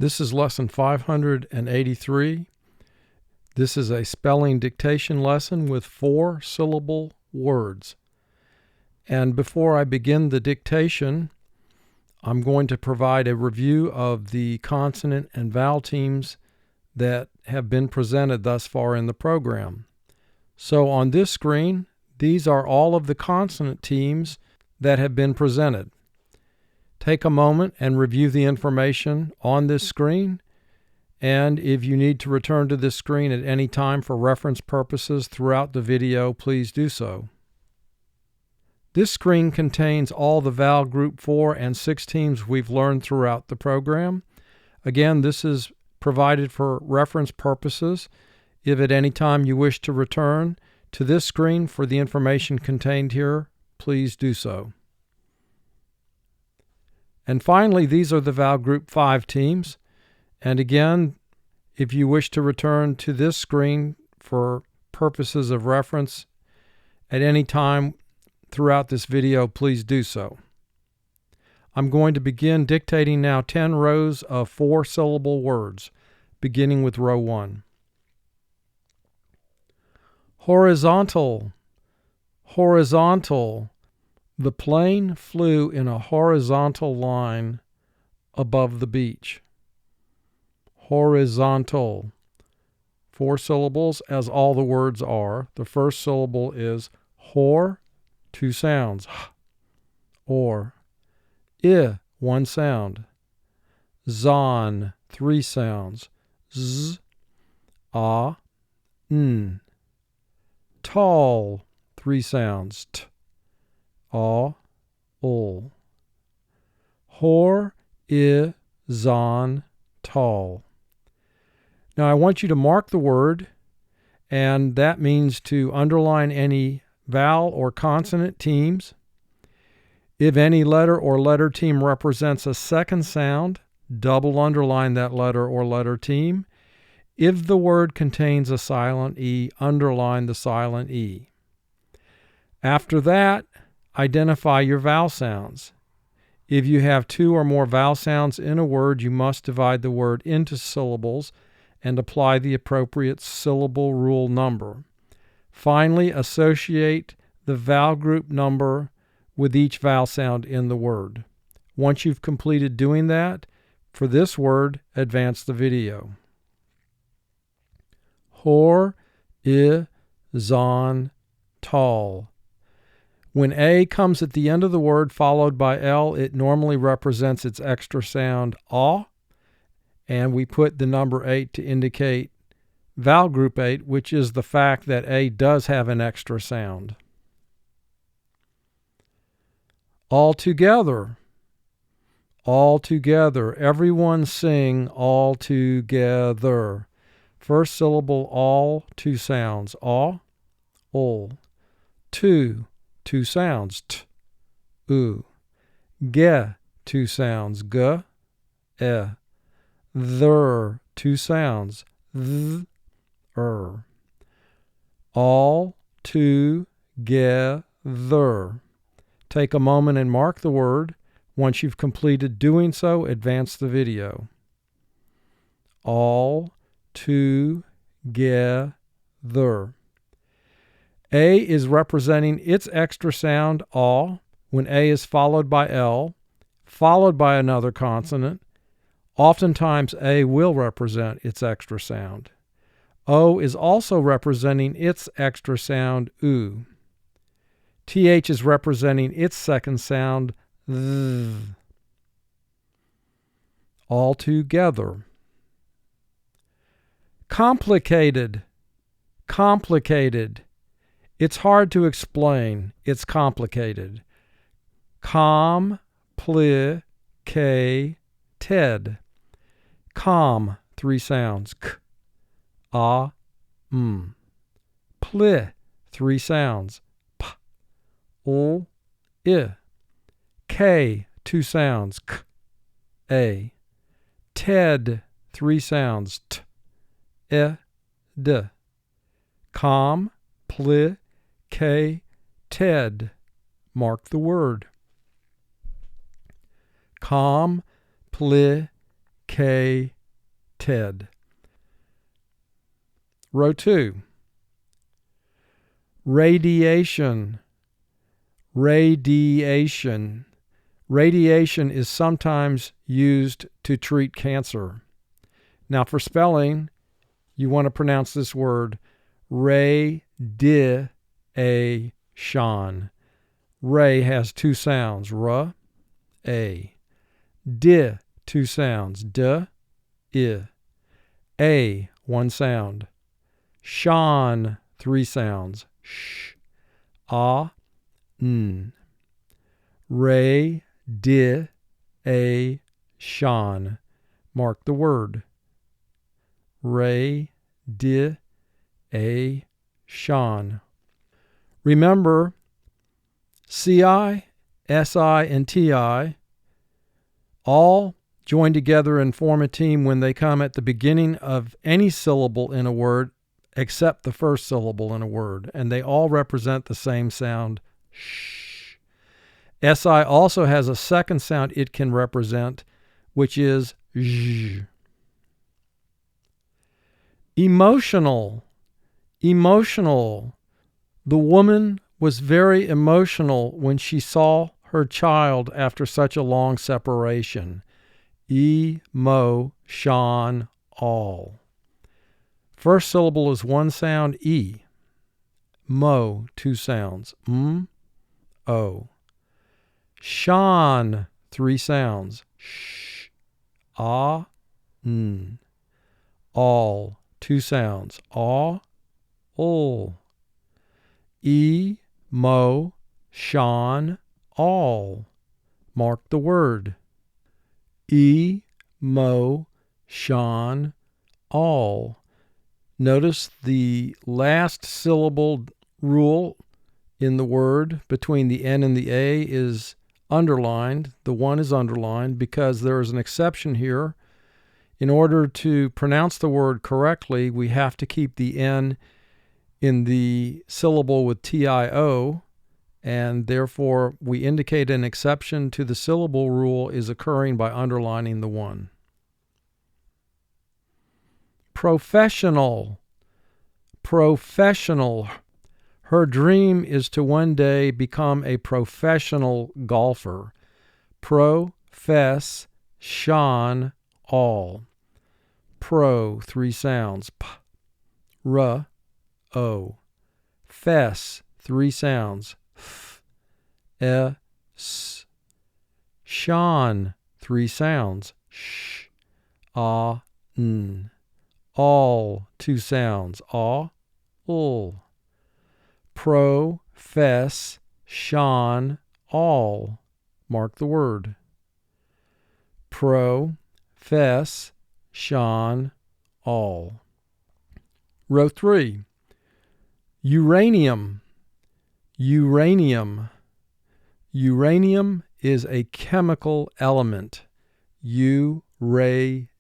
This is lesson 583. This is a spelling dictation lesson with 4-syllable words. And before I begin the dictation, I'm going to provide a review of the consonant and vowel teams that have been presented thus far in the program. So on this screen, these are all of the consonant teams that have been presented. Take a moment and review the information on this screen, and if you need to return to this screen at any time for reference purposes throughout the video, please do so. This screen contains all the vowel group 4 and 6 teams we've learned throughout the program. Again, this is provided for reference purposes. If at any time you wish to return to this screen for the information contained here, please do so. And finally, these are the vowel group 5 teams. And again, if you wish to return to this screen for purposes of reference at any time throughout this video, please do so. I'm going to begin dictating now 10 rows of 4-syllable words, beginning with row 1. Horizontal, horizontal. The plane flew in a horizontal line above the beach. Horizontal. 4 syllables, as all the words are. The first syllable is hor, 2 sounds. H, or. I, 1 sound. Zon, 3 sounds. Z, ah, n. Tall, 3 sounds. T, ah, ul. Hor, I, zon, tall. Now I want you to mark the word, and that means to underline any vowel or consonant teams. If any letter or letter team represents a second sound, double underline that letter or letter team. If the word contains a silent E, underline the silent E. After that, identify your vowel sounds. If you have 2 or more vowel sounds in a word, you must divide the word into syllables and apply the appropriate syllable rule number. Finally, associate the vowel group number with each vowel sound in the word. Once you've completed doing that, for this word, advance the video. Hor, I, zon, tall. When A comes at the end of the word followed by L, it normally represents its extra sound ah, and we put the number 8 to indicate vowel group 8, which is the fact that A does have an extra sound. All together. All together. Everyone sing all together. First syllable all, 2 sounds. Ah, ul. 2. 2 sounds. T, u. Ge, 2 sounds. G, e. There, 2 sounds. Th, er. All together. Take a moment and mark the word. Once you've completed doing so, advance the video. All together. A is representing its extra sound, ah, when A is followed by L, followed by another consonant. Oftentimes, A will represent its extra sound. O is also representing its extra sound, U. TH is representing its second sound, th. All together. Complicated. Complicated. It's hard to explain. It's complicated. Com-pli-ca-ted. Com, 3 sounds. K, ah, m. Pli, 3 sounds. P, ul, I. K, 2 sounds. K, a. Ted, 3 sounds. T, e, d. Com, pli, Ted. Mark the word. Complicated. Ted. Row 2. Radiation. Radiation. Radiation is sometimes used to treat cancer. Now for spelling, you want to pronounce this word radiation. Ray has two sounds, r, a. Di, two sounds, d, I. A, one sound. Shan, three sounds, sh, a, n. Ray, di, a, shan. Mark the word. Ray, di, a, shan. Remember, CI, SI, and TI all join together and form a team when they come at the beginning of any syllable in a word except the first syllable in a word, and they all represent the same sound, sh. SI also has a second sound it can represent, which is zh. Emotional. Emotional. The woman was very emotional when she saw her child after such a long separation. E-mo-shan-all. First syllable is one sound, E. Mo, two sounds, O. Shan, three sounds, sh, ah, n. All, two sounds, aw, ol. E, mo, shan, all. Mark the word. E, mo, shan, all. Notice the last syllable rule in the word between the N and the A is underlined. The one is underlined because there is an exception here. In order to pronounce the word correctly, we have to keep the N in the syllable with TIO, and therefore we indicate an exception to the syllable rule is occurring by underlining the one. Professional. Professional. Her dream is to one day become a professional golfer. Profess, shan, all. Pro, three sounds, p, r, o. Fess, three sounds, f, e, s. Shan, three sounds, sh, a, n. All, two sounds, a, ul. Profess, shan, all. Mark the word. Profess, shan, all. Row 3. Uranium. Uranium. Uranium is a chemical element. U-ra-ni-um.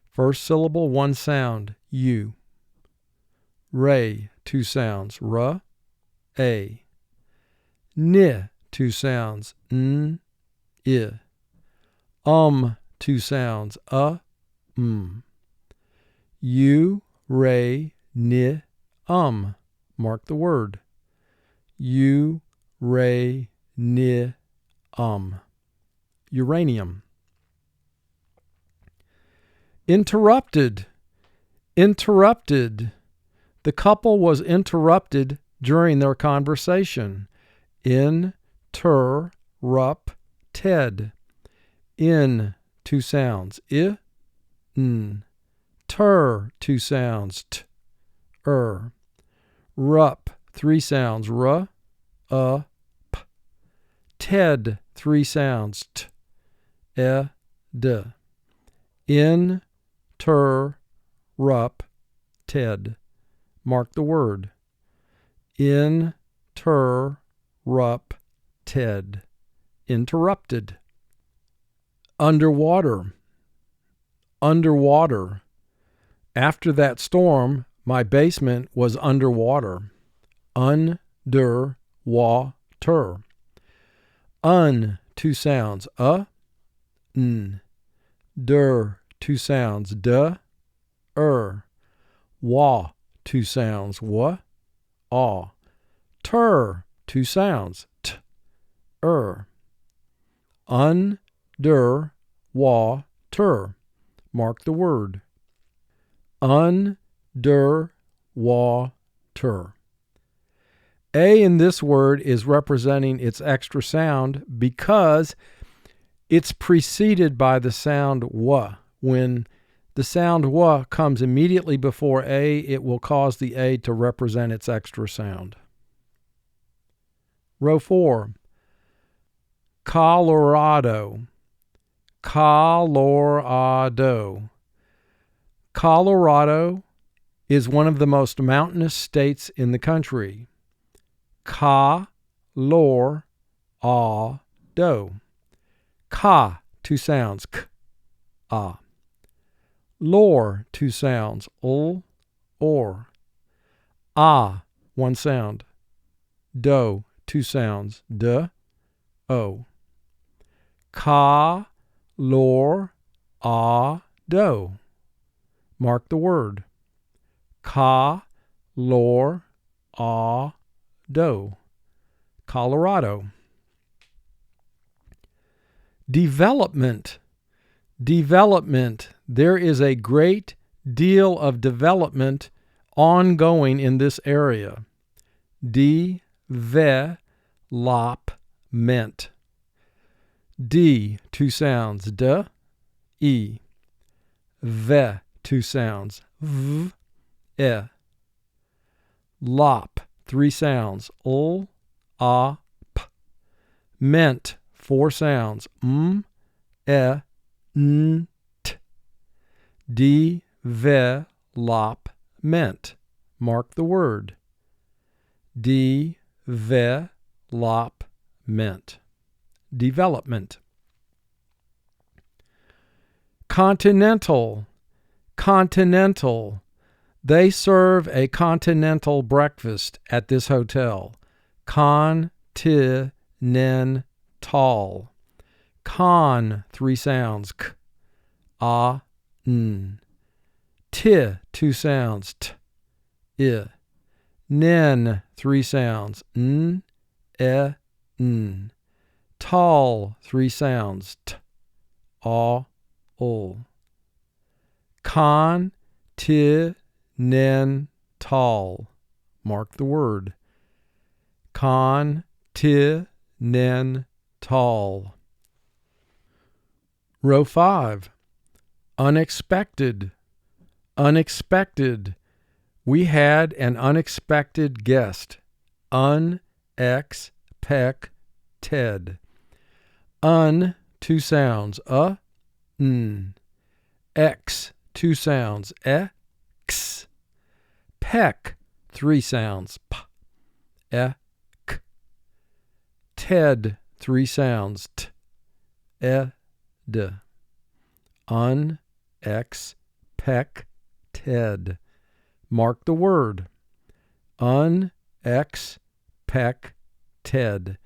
First syllable, one sound, U. Ray, two sounds, r, a. Ni, two sounds, n, I. Two sounds, U, ray, ni, Mark the word. U, ray, ni, Uranium. Interrupted. Interrupted. The couple was interrupted during their conversation. In-ter-rup-ted. In, two sounds, I, n. Ter, two sounds, t, Rup, three sounds, r, p. Ted, three sounds, t, e, d. In, ter, rup, ted. Mark the word. In, ter, rup, ted. Interrupted. Underwater. Underwater. After that storm, my basement was underwater. Under-wa-ter. Un, two sounds, n. der, two sounds, duh, wa, two sounds, wa, aw, ter, two sounds, t, under, wa, ter. Mark the word. Under, wa, ter. A in this word is representing its extra sound because it's preceded by the sound wa. When the sound wa comes immediately before A, it will cause the A to represent its extra sound. Row 4. Colorado. Colorado. Colorado is one of the most mountainous states in the country. Ka-lor-a-do. Ka, two sounds, k, a. Lor, two sounds, ul, or. A, one sound. Do, two sounds, d, o. Ka-lor-a-do. Mark the word. Ka-lor-a-do. Colorado. Development. Development. There is a great deal of development ongoing in this area. De-ve-lop-ment. D, two sounds, d, e. Ve, two sounds, v, e. Lop, three sounds, ul, a, p. Ment, four sounds, m, e, n, t. De-ve-lop-ment. Mark the word. De-ve-lop-ment. Development. Continental. Continental. They serve a continental breakfast at this hotel. Continental. Con, three sounds, k, a, n. T, two sounds, t, I. Nen, three sounds, n, e, n. Tall, three sounds, t, a, ul. Continental. Mark the word. Continental. Row 5. Unexpected. Unexpected. We had an unexpected guest. Unexpected. Un, two sounds, n. X, two sounds, x. Peck, three sounds, p, e, k. Ted, three sounds, t, e, d. Unexpected. Mark the word. Unexpected.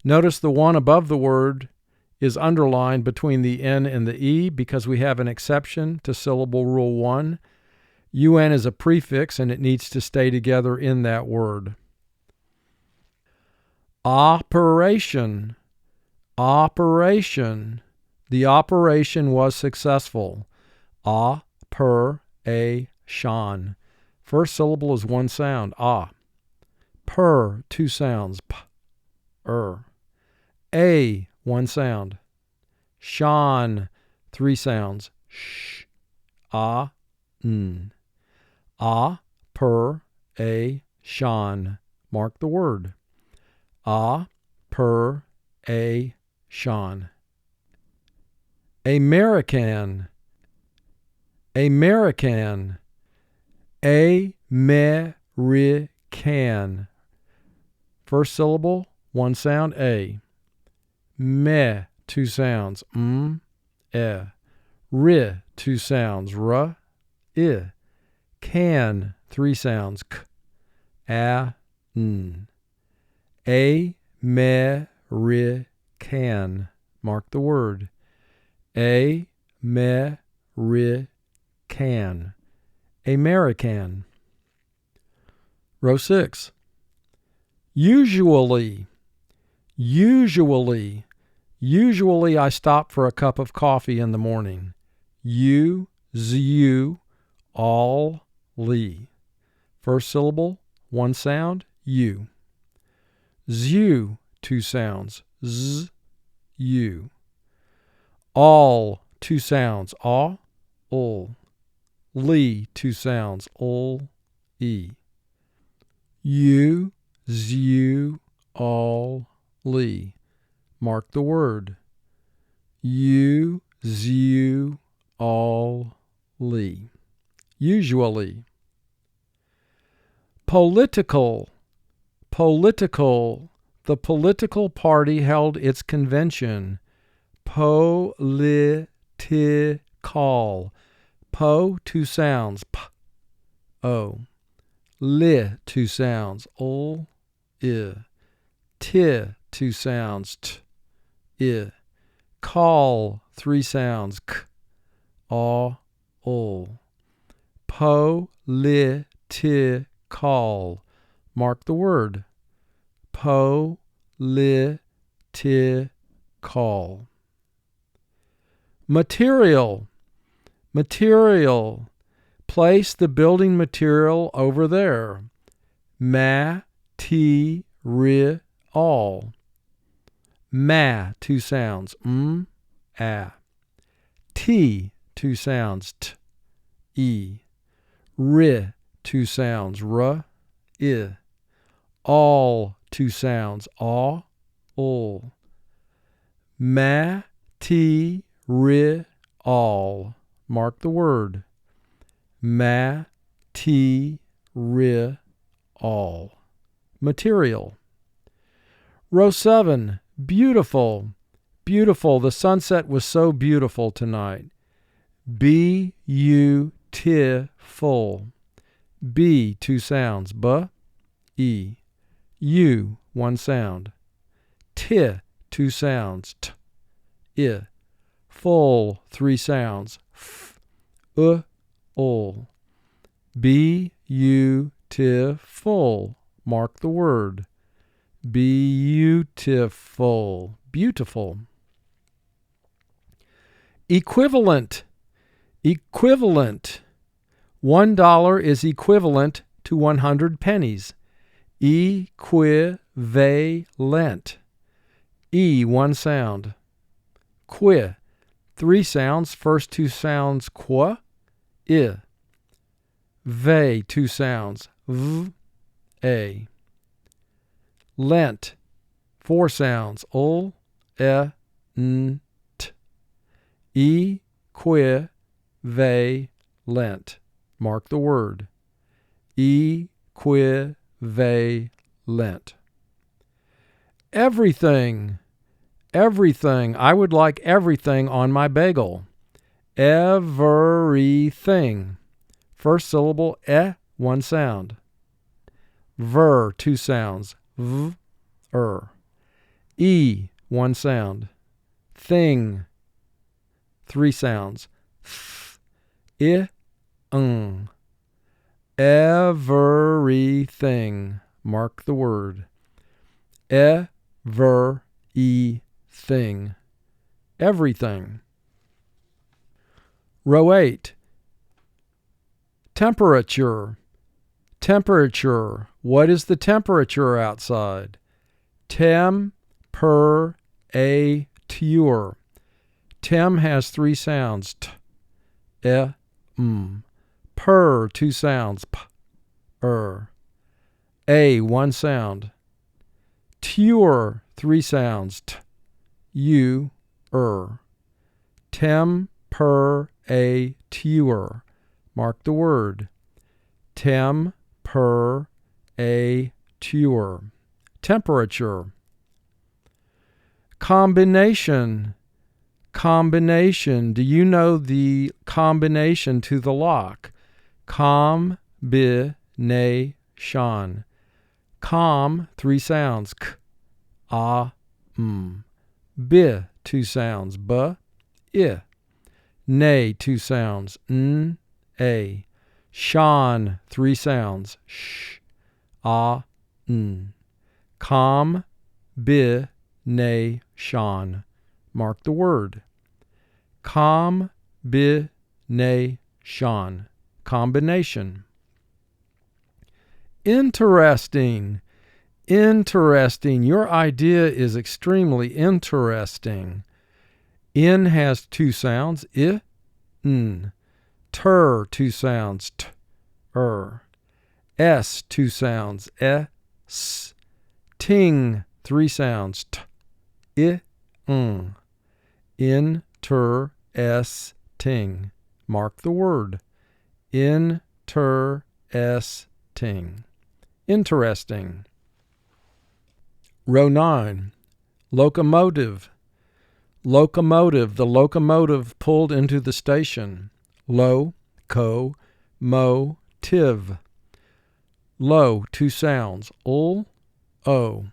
Notice the one above the word is underlined between the N and the E because we have an exception to syllable rule 1. UN is a prefix and it needs to stay together in that word. Operation. Operation. The operation was successful. A-per-a-shan. First syllable is one sound, ah. Per, two sounds, p, A, one sound. Shan, three sounds, sh, a, n. A, per, a, shan. Mark the word. A, per, a, shan. American. American. A-me-ri-can. First syllable, one sound, A. Me, two sounds, e. Ri, two sounds, r, I. Can, three sounds, k, a, n. A-me-ri-can. Mark the word. A-me-ri-can. American. Row 6. Usually. Usually. Usually I stop for a cup of coffee in the morning. All lee. First syllable, one sound, you. Zu, two sounds, z, you. All, two sounds, aw, ul. Lee, two sounds, ul, e. You, zu, all, lee. Mark the word. You, zu, all, lee. Usually. Political. Political. The political party held its convention. Political. Po, two sounds, p, o. Li, two sounds, ol, I. T, two sounds, t, I. Call, three sounds, k, aw, ol. Political. Mark the word. Political. Material. Material. Place the building material over there. All. Ma, two sounds, a. T, two sounds, t, e. Ri, two sounds, r, I. All, two sounds, aw, ul. All. Mark the word. All. Material. Row 7. Beautiful. Beautiful. The sunset was so beautiful tonight. Beautiful. B, two sounds. B, E. U, one sound. T, two sounds. T, I. Full, three sounds. F, ul. Beautiful. Mark the word. Beautiful. Beautiful. Equivalent. Equivalent. $1 is equivalent to 100 pennies. Equivalent. E, one sound. Qui, three sounds. First two sounds, qua, I. Ve, two sounds, v, a. Lent, four sounds, ul, n, t. Equivalent. Mark the word. Equivalent. Everything. Everything. I would like everything on my bagel. Everything. First syllable, one sound. Ver, two sounds, v, E, one sound. Thing, three sounds, th, I, ng. Everything. Mark the word. Thing. Everything. Row 8. Temperature. Temperature. What is the temperature outside? Tem-per-a-ture. Tem has three sounds. T, e, m. Per, two sounds. P, A, one sound. Ture, three sounds. T, u, Temperature. Mark the word. Temperature. Temperature. Combination. Combination. Do you know the combination to the lock? Combination. Com, three sounds. K, a, m. B, two sounds. B, I. nay, 2 sounds, n, a. Shan, 3 sounds, sh, ah, n. Com, bi, nay, shan. Mark the word. Com, bi, nay, shan. Combination. Interesting. Interesting. Your idea is extremely interesting. In has 2 sounds, I, n. Ter, 2 sounds, t, er. S, 2 sounds, e, s. Ting, 3 sounds, t, I, ng. In, ter, s, ting. Mark the word. In, ter, s, ting. Interesting. Row 9. Locomotive. Locomotive. The locomotive pulled into the station. Lo, co, mo, tiv. Lo, 2 sounds, ul, o.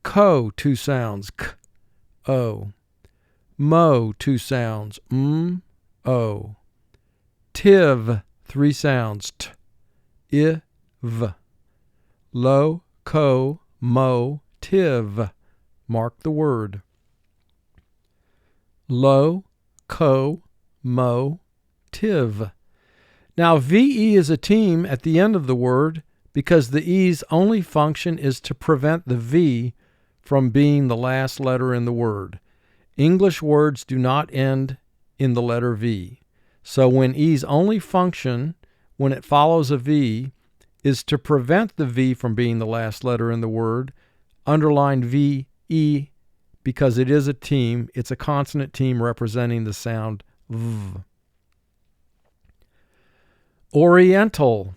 Co, 2 sounds, k, o. Mo, 2 sounds, o. Tiv, 3 sounds, t, I, v. Lo, co, mo, tiv. Mark the word. Lo, co, mo, tiv. Now, VE is a team at the end of the word because the E's only function is to prevent the V from being the last letter in the word. English words do not end in the letter V. So when E's only function, when it follows a V, is to prevent the V from being the last letter in the word, underline VE because it is a team. It's a consonant team representing the sound V. Oriental.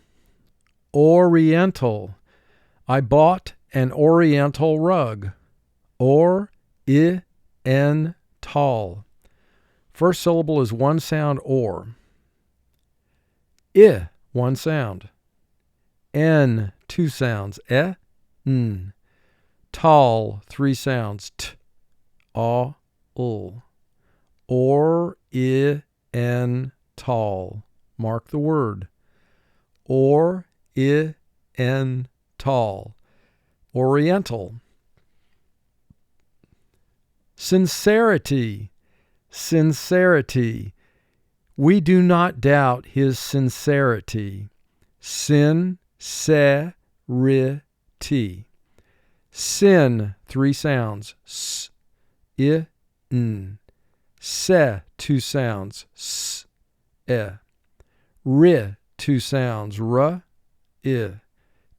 Oriental. I bought an oriental rug. Or-I-N-tal. First syllable is 1 sound, or. I, 1 sound. N, 2 sounds, e, n. Tal, 3 sounds, t, a, ul. Or-I-N-tal. Mark the word. Or-I-N-tal. Oriental. Sincerity. Sincerity. We do not doubt his sincerity. Sin-se-ri-ty. Sin, 3 sounds, s, I, n. Se, 2 sounds, s, e. Ri, 2 sounds, r, I.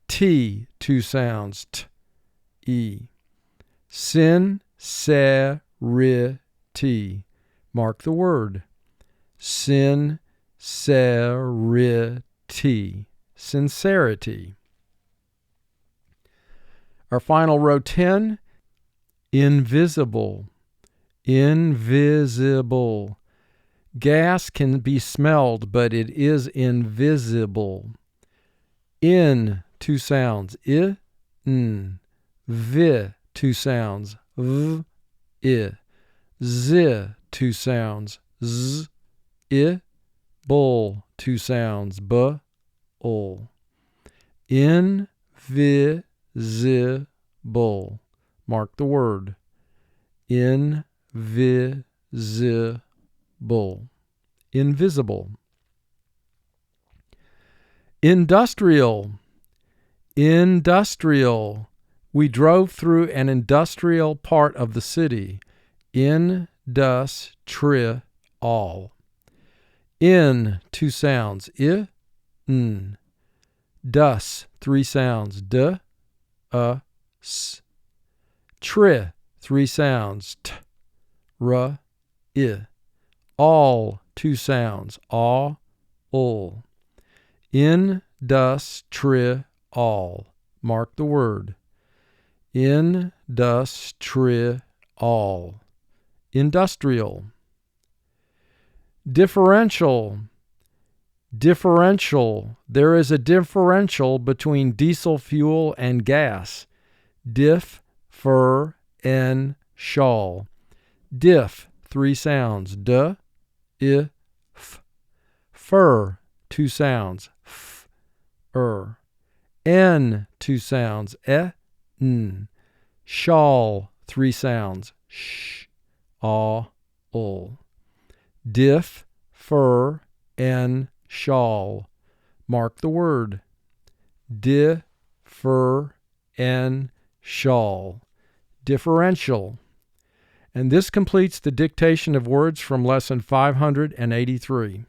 T, 2 sounds, t, e. Sin-se-ri-ty. Mark the word. Sin-se-ri-ty. Sincerity. Our final row 10. Invisible. Invisible. Gas can be smelled, but it is invisible. In, 2 sounds, I, n. Vi, 2 sounds, v, I. Zi, 2 sounds, z, I. Bull, 2 sounds, b, ul. Invisible. Mark the word. Invisible. Invisible. Industrial. Industrial. We drove through an industrial part of the city. In-dus-tri-al. In, 2 sounds, I, n. Dus, 3 sounds, d, s. Tri, 3 sounds, t, r, I. All, 2 sounds, a, ul. In-dus-tri-al. Mark the word. In-dus-tri-al. Industrial. Differential. Differential. There is a differential between diesel fuel and gas. Diff, fer, en, shal. Diff, 3 sounds, d, if. Fur, 2 sounds, f, n, 2 sounds, n. Shawl, 3 sounds, sh, aw, ul. Diff, fur, n, shawl. Mark the word. Differ, n, shawl. Differential. And this completes the dictation of words from lesson 583.